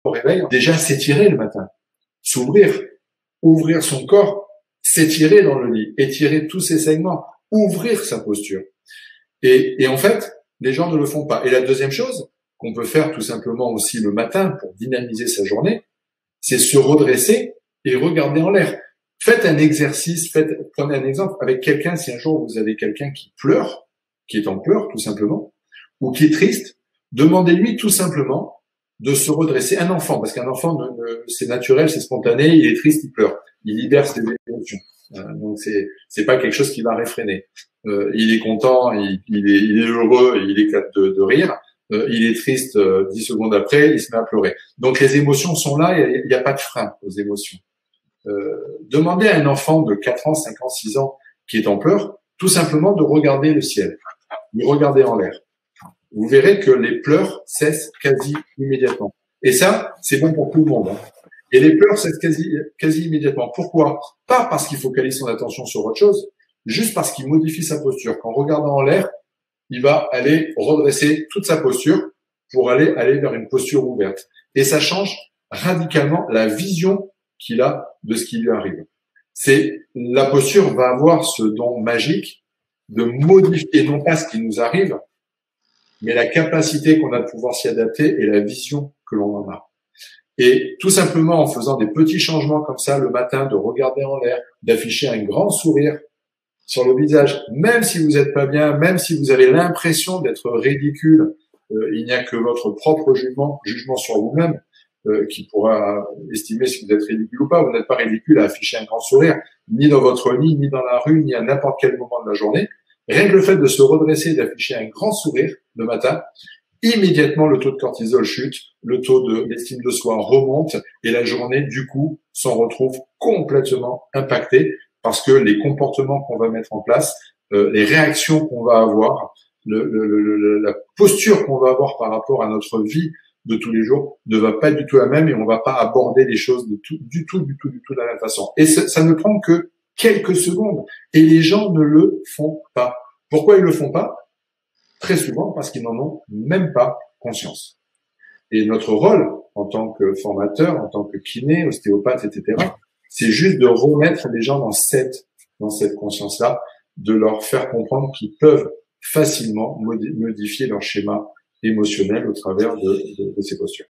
au réveil, déjà s'étirer le matin, s'ouvrir, ouvrir son corps, s'étirer dans le lit, étirer tous ses segments, ouvrir sa posture. Et en fait, les gens ne le font pas. Et la deuxième chose qu'on peut faire tout simplement aussi le matin pour dynamiser sa journée, c'est se redresser et regarder en l'air. Faites un exercice, prenez un exemple avec quelqu'un, si un jour vous avez quelqu'un qui pleure, qui est en pleurs tout simplement, ou qui est triste, demandez-lui tout simplement de se redresser. Un enfant, parce qu'un enfant, c'est naturel, c'est spontané, il est triste, il pleure, il libère ses émotions. Donc c'est pas quelque chose qui va réfréner. Il est content, il est heureux, il éclate de rire. Il est triste 10 secondes après, il se met à pleurer. Donc les émotions sont là, il n'y a pas de frein aux émotions. Demandez à un enfant de 4 ans, 5 ans, 6 ans qui est en pleurs, tout simplement de regarder le ciel, de regarder en l'air. Vous verrez que les pleurs cessent quasi immédiatement. Et ça, c'est bon pour tout le monde. Et les pleurs cessent quasi immédiatement. Pourquoi? Pas parce qu'il focalise son attention sur autre chose, juste parce qu'il modifie sa posture. Qu'en regardant en l'air, il va aller redresser toute sa posture pour aller vers une posture ouverte. Et ça change radicalement la vision qu'il a de ce qui lui arrive. La posture va avoir ce don magique de modifier non pas ce qui nous arrive, mais la capacité qu'on a de pouvoir s'y adapter et la vision que l'on en a. Et tout simplement en faisant des petits changements comme ça le matin, de regarder en l'air, d'afficher un grand sourire sur le visage, même si vous n'êtes pas bien, même si vous avez l'impression d'être ridicule, il n'y a que votre propre jugement sur vous-même qui pourra estimer si vous êtes ridicule ou pas. Vous n'êtes pas ridicule à afficher un grand sourire, ni dans votre lit, ni dans la rue, ni à n'importe quel moment de la journée. Rien que le fait de se redresser et d'afficher un grand sourire le matin, immédiatement le taux de cortisol chute, le taux d'estime de soi remonte et la journée, du coup, s'en retrouve complètement impactée parce que les comportements qu'on va mettre en place, les réactions qu'on va avoir, la posture qu'on va avoir par rapport à notre vie de tous les jours ne va pas du tout la même et on va pas aborder les choses du tout de la même façon. Et ça ne prend que quelques secondes et les gens ne le font pas. Pourquoi ils le font pas? Très souvent parce qu'ils n'en ont même pas conscience. Et notre rôle en tant que formateur, en tant que kiné, ostéopathe, etc., c'est juste de remettre les gens dans cette conscience-là, de leur faire comprendre qu'ils peuvent facilement modifier leur schéma émotionnel au travers de ces postures.